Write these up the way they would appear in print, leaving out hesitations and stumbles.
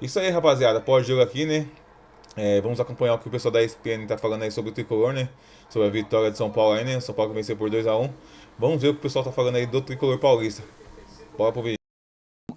Isso aí, rapaziada. Pós-jogo aqui, né? Vamos acompanhar o que o pessoal da ESPN tá falando aí sobre o Tricolor, né? Sobre a vitória de São Paulo aí, né? São Paulo que venceu por 2-1. Vamos ver o que o pessoal tá falando aí do Tricolor paulista. Bora pro vídeo.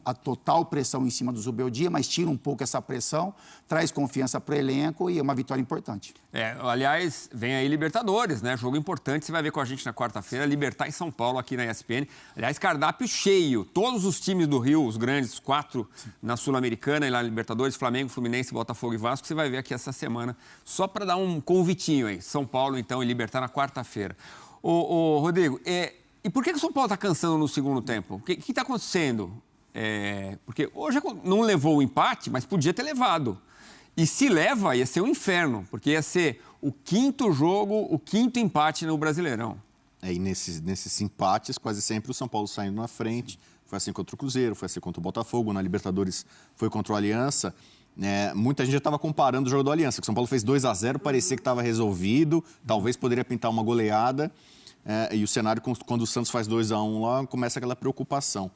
A total pressão em cima do Zubeldia, mas tira um pouco essa pressão, traz confiança para o elenco e é uma vitória importante. Aliás, vem aí Libertadores, né? Jogo importante, você vai ver com a gente na quarta-feira, Libertad em São Paulo, aqui na ESPN. Aliás, cardápio cheio, todos os times do Rio, os grandes, os 4 na Sul-Americana e lá na Libertadores, Flamengo, Fluminense, Botafogo e Vasco, você vai ver aqui essa semana, só para dar um convitinho aí. São Paulo, então, e Libertad na quarta-feira. Ô, Rodrigo, e por que o São Paulo está cansando no segundo tempo? O que está acontecendo? Porque hoje não levou o empate, mas podia ter levado. E se leva, ia ser um inferno, porque ia ser o 5º jogo, o 5º empate no Brasileirão. E nesses empates, quase sempre o São Paulo saindo na frente. Foi assim contra o Cruzeiro, foi assim contra o Botafogo, na Libertadores foi contra o Aliança. Muita gente já estava comparando o jogo do Aliança, que o São Paulo fez 2-0, parecia que estava resolvido, talvez poderia pintar uma goleada. E o cenário, quando o Santos faz 2-1 lá, começa aquela preocupação.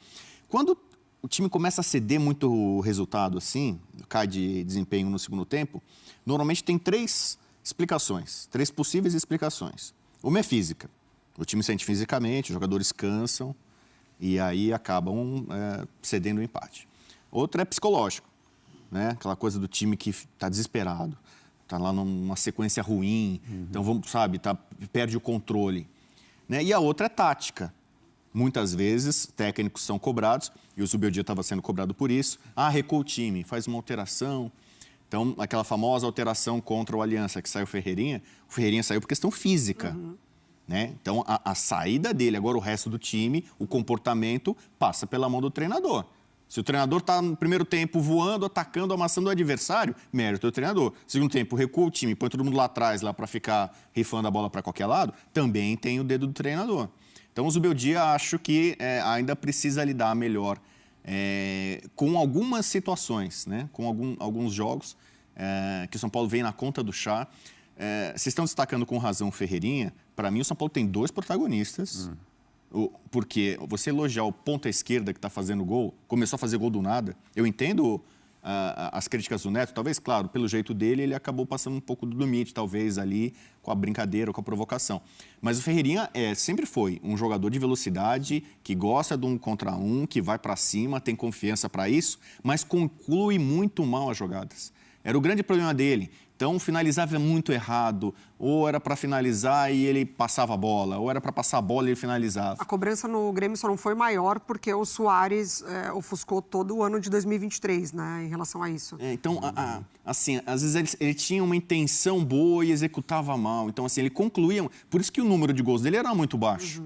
Quando o time começa a ceder muito o resultado assim, cai de desempenho no segundo tempo, normalmente tem 3 explicações, 3 possíveis explicações. Uma é física. O time sente fisicamente, os jogadores cansam e aí acabam cedendo o empate. Outra é psicológico, né? Aquela coisa do time que está desesperado, está lá numa sequência ruim, então perde o controle. Né? E a outra é tática. Muitas vezes, técnicos são cobrados, e o Zubeldia estava sendo cobrado por isso. Recua o time, faz uma alteração. Então, aquela famosa alteração contra o Aliança, que saiu o Ferreirinha saiu por questão física. Né? Então, a saída dele, agora o resto do time, o comportamento, passa pela mão do treinador. Se o treinador está no primeiro tempo voando, atacando, amassando o adversário, mérito do treinador. Segundo tempo, recua o time, põe todo mundo lá atrás para ficar rifando a bola para qualquer lado, também tem o dedo do treinador. Então, o Zubeldia, acho que ainda precisa lidar melhor com algumas situações, né? Com alguns jogos que o São Paulo vem na conta do chá. Vocês estão destacando com razão o Ferreirinha. Para mim, o São Paulo tem 2 protagonistas. Porque você elogiar o ponta esquerda que está fazendo gol, começou a fazer gol do nada. Eu entendo as críticas do Neto, talvez, claro, pelo jeito dele, ele acabou passando um pouco do limite, talvez, ali, com a brincadeira, com a provocação. Mas o Ferreirinha sempre foi um jogador de velocidade, que gosta de 1 contra 1, que vai para cima, tem confiança para isso, mas conclui muito mal as jogadas. Era o grande problema dele. Então, finalizava muito errado, ou era para finalizar e ele passava a bola, ou era para passar a bola e ele finalizava. A cobrança no Grêmio só não foi maior porque o Suárez ofuscou todo o ano de 2023, né, em relação a isso. Então, assim, às vezes ele tinha uma intenção boa e executava mal. Então, assim, ele concluía... Por isso que o número de gols dele era muito baixo.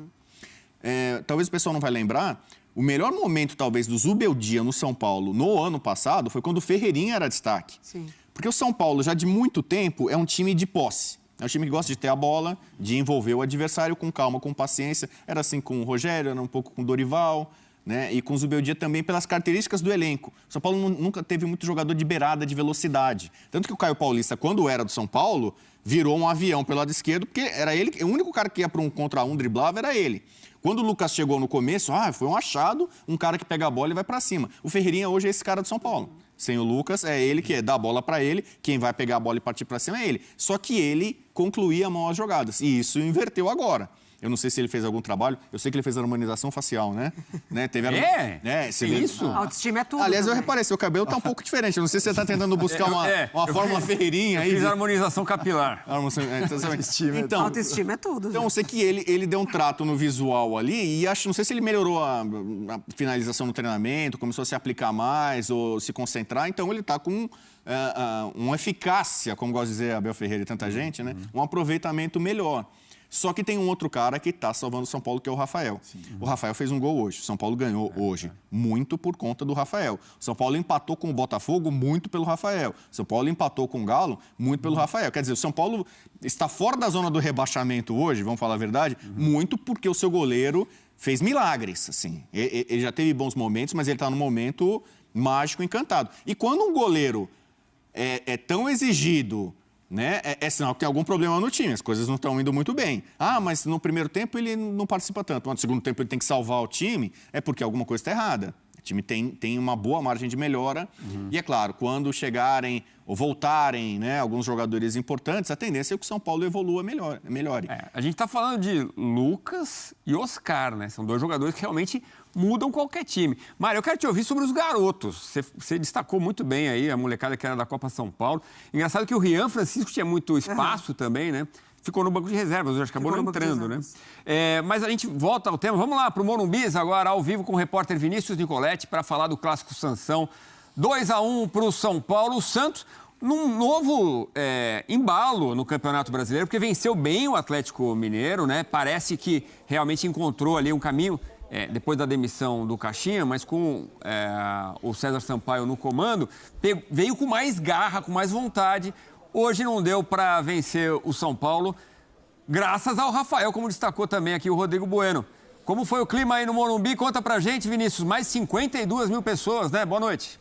Talvez o pessoal não vai lembrar, o melhor momento, talvez, do Zubeldia no São Paulo no ano passado foi quando o Ferreirinha era destaque. Sim. Porque o São Paulo, já de muito tempo, é um time de posse. É um time que gosta de ter a bola, de envolver o adversário com calma, com paciência. Era assim com o Rogério, era um pouco com o Dorival, né? E com o Zubeldia também pelas características do elenco. O São Paulo nunca teve muito jogador de beirada, de velocidade. Tanto que o Caio Paulista, quando era do São Paulo, virou um avião pelo lado esquerdo, porque era ele, o único cara que ia para 1 contra 1, driblava, era ele. Quando o Lucas chegou no começo, foi um achado, um cara que pega a bola e vai para cima. O Ferreirinha hoje é esse cara do São Paulo. Sem o Lucas, é ele que dá a bola para ele, quem vai pegar a bola e partir para cima é ele. Só que ele concluía mal as jogadas, e isso inverteu agora. Eu não sei se ele fez algum trabalho, eu sei que ele fez harmonização facial, né? Teve isso? Autoestima é tudo. Aliás, também. eu reparei, seu cabelo tá um pouco diferente. Eu não sei se você tá tentando buscar uma fórmula Ferreirinha aí. Eu fiz harmonização capilar. Então, autoestima é tudo. Então, eu sei que ele deu um trato no visual ali e não sei se ele melhorou a finalização no treinamento, começou a se aplicar mais ou se concentrar. Então, ele tá com uma eficácia, como gosta de dizer Abel Ferreira e tanta gente, né? Um aproveitamento melhor. Só que tem um outro cara que está salvando o São Paulo, que é o Rafael. O Rafael fez um gol hoje. O São Paulo ganhou hoje, muito por conta do Rafael. O São Paulo empatou com o Botafogo, muito pelo Rafael. O São Paulo empatou com o Galo, muito pelo Rafael. Quer dizer, o São Paulo está fora da zona do rebaixamento hoje, vamos falar a verdade, muito porque o seu goleiro fez milagres. Assim. Ele já teve bons momentos, mas ele está num momento mágico, encantado. E quando um goleiro é tão exigido... Né? É sinal que tem algum problema no time, as coisas não estão indo muito bem. Mas no primeiro tempo ele não participa tanto, mas no segundo tempo ele tem que salvar o time, é porque alguma coisa está errada. time tem uma boa margem de melhora. E é claro, quando chegarem ou voltarem, né, alguns jogadores importantes, a tendência é que o São Paulo evolua melhore. A gente está falando de Lucas e Oscar, né? São dois jogadores que realmente mudam qualquer time. Mário, eu quero te ouvir sobre os garotos. Você destacou muito bem aí a molecada que era da Copa São Paulo. Engraçado que o Rian Francisco tinha muito espaço também, né? Ficou no banco de reservas, hoje acabou não entrando, né? Mas a gente volta ao tema. Vamos lá para o Morumbi agora, ao vivo, com o repórter Vinícius Nicoletti, para falar do Clássico Sansão. 2-1 para o São Paulo. O Santos, num novo embalo no Campeonato Brasileiro, porque venceu bem o Atlético Mineiro, né? Parece que realmente encontrou ali um caminho, depois da demissão do Caixinha, mas com o César Sampaio no comando, veio com mais garra, com mais vontade. Hoje não deu para vencer o São Paulo, graças ao Rafael, como destacou também aqui o Rodrigo Bueno. Como foi o clima aí no Morumbi? Conta pra gente, Vinícius. Mais 52 mil pessoas, né? Boa noite.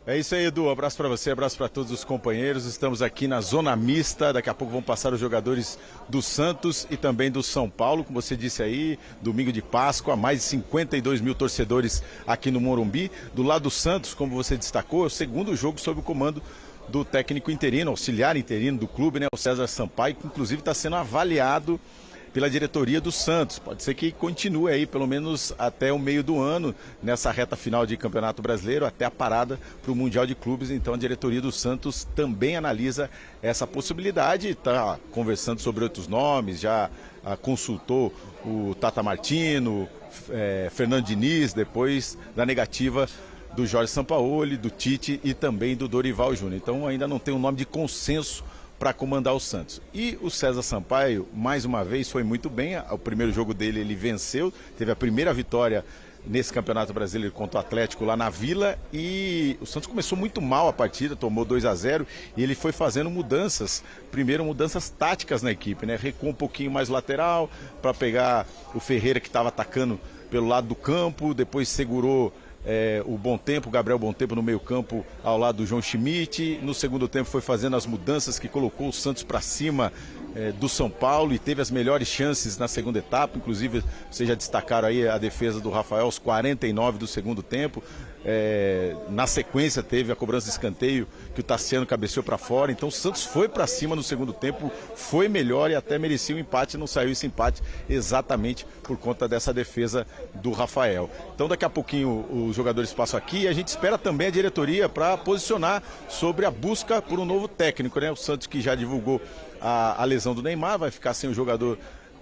É isso aí, Edu. Abraço para você, abraço para todos os companheiros. Estamos aqui na zona mista. Daqui a pouco vão passar os jogadores do Santos e também do São Paulo. Como você disse aí, domingo de Páscoa, mais de 52 mil torcedores aqui no Morumbi. Do lado do Santos, como você destacou, é o segundo jogo sob o comando do técnico interino, auxiliar interino do clube, né, o César Sampaio, que inclusive está sendo avaliado pela diretoria do Santos. Pode ser que continue aí pelo menos até o meio do ano, nessa reta final de Campeonato Brasileiro, até a parada para o Mundial de Clubes. Então a diretoria do Santos também analisa essa possibilidade, está conversando sobre outros nomes, já consultou o Tata Martino, Fernando Diniz, depois da negativa do Jorge Sampaoli, do Tite e também do Dorival Júnior. Então ainda não tem um nome de consenso para comandar o Santos. E o César Sampaio, mais uma vez, foi muito bem. O primeiro jogo dele ele venceu, teve a primeira vitória nesse Campeonato Brasileiro contra o Atlético lá na Vila, e o Santos começou muito mal a partida, tomou 2-0 e ele foi fazendo mudanças, primeiro mudanças táticas na equipe, né? Recuou um pouquinho mais lateral para pegar o Ferreira, que estava atacando pelo lado do campo, depois segurou o Bom Tempo, o Gabriel Bom Tempo no meio campo ao lado do João Schmidt. No segundo tempo foi fazendo as mudanças que colocou o Santos para cima do São Paulo e teve as melhores chances na segunda etapa. Inclusive, vocês já destacaram aí a defesa do Rafael aos 49 do segundo tempo. Na sequência teve a cobrança de escanteio que o Tassiano cabeceou para fora. Então o Santos foi para cima no segundo tempo, foi melhor e até merecia o empate. Não saiu esse empate exatamente por conta dessa defesa do Rafael. Então daqui a pouquinho os jogadores passam aqui e a gente espera também a diretoria para posicionar sobre a busca por um novo técnico, né? O Santos, que já divulgou a lesão do Neymar, vai ficar sem o jogador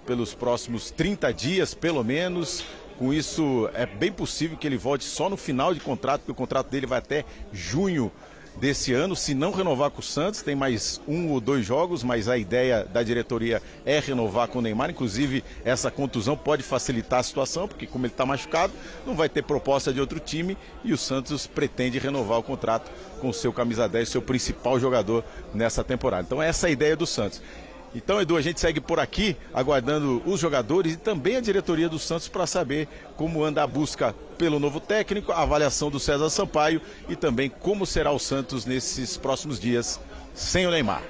pelos próximos 30 dias pelo menos. Com isso, é bem possível que ele volte só no final de contrato, porque o contrato dele vai até junho desse ano. Se não renovar com o Santos, tem mais 1 ou 2 jogos, mas a ideia da diretoria é renovar com o Neymar. Inclusive, essa contusão pode facilitar a situação, porque como ele está machucado, não vai ter proposta de outro time e o Santos pretende renovar o contrato com o seu camisa 10, seu principal jogador nessa temporada. Então essa é a ideia do Santos. Então, Edu, a gente segue por aqui, aguardando os jogadores e também a diretoria do Santos para saber como anda a busca pelo novo técnico, a avaliação do César Sampaio e também como será o Santos nesses próximos dias sem o Neymar.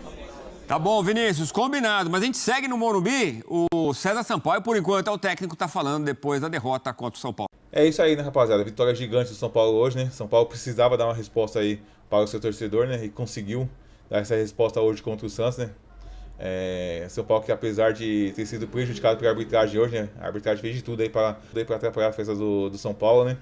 Tá bom, Vinícius, combinado. Mas a gente segue no Morumbi. O César Sampaio, por enquanto, é o técnico que está falando depois da derrota contra o São Paulo. É isso aí, né, rapaziada? Vitória gigante do São Paulo hoje, né? São Paulo precisava dar uma resposta aí para o seu torcedor, né? E conseguiu dar essa resposta hoje contra o Santos, né? São Paulo, que apesar de ter sido prejudicado pela arbitragem hoje, né? A arbitragem fez de tudo aí para atrapalhar a festa do São Paulo, né?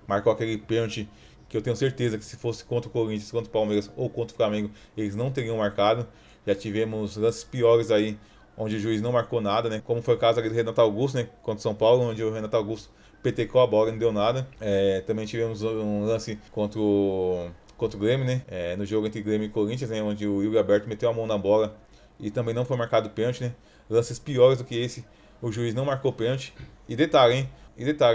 Marcou aquele pênalti que eu tenho certeza que se fosse contra o Corinthians, contra o Palmeiras ou contra o Flamengo, eles não teriam marcado. Já tivemos lances piores aí, onde o juiz não marcou nada, né? Como foi o caso ali do Renato Augusto, né? Contra o São Paulo, onde o Renato Augusto petecou a bola e não deu nada. Também tivemos um lance contra o Grêmio, né? No jogo entre Grêmio e Corinthians, né? Onde o Yuri Alberto meteu a mão na bola e também não foi marcado pênalti, né? Lances piores do que esse, o juiz não marcou pênalti. E detalhe,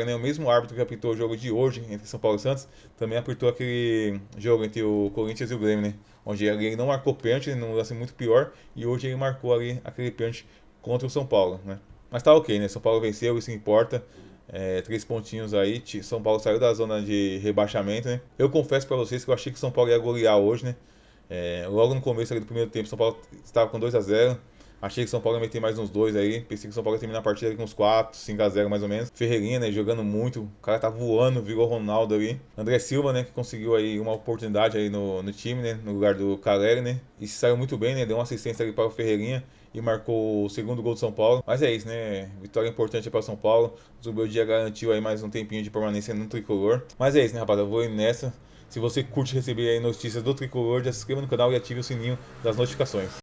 né? O mesmo árbitro que apitou o jogo de hoje entre São Paulo e Santos também apitou aquele jogo entre o Corinthians e o Grêmio, né? Onde ele não marcou pênalti, num lance muito pior, e hoje ele marcou ali aquele pênalti contra o São Paulo, né? Mas tá ok, né? São Paulo venceu, isso importa. 3 pontinhos aí, São Paulo saiu da zona de rebaixamento, né? Eu confesso pra vocês que eu achei que o São Paulo ia golear hoje, né? Logo no começo ali do primeiro tempo, São Paulo estava com 2-0, Achei que o São Paulo ia meter mais uns 2 aí. Pensei que o São Paulo ia terminar a partida ali com uns 4, 5-0 mais ou menos. Ferreirinha, né, jogando muito. O cara tá voando, virou Ronaldo ali. André Silva, né, que conseguiu aí uma oportunidade aí no time, né, no lugar do Caleri, né. E se saiu muito bem, né, deu uma assistência ali para o Ferreirinha e marcou o segundo gol do São Paulo. Mas é isso, né? Vitória importante para o São Paulo. O Zubeldia garantiu aí mais um tempinho de permanência no tricolor. Mas é isso, né, rapaziada? Eu vou indo nessa. Se você curte receber aí notícias do tricolor, já se inscreva no canal e ative o sininho das notificações.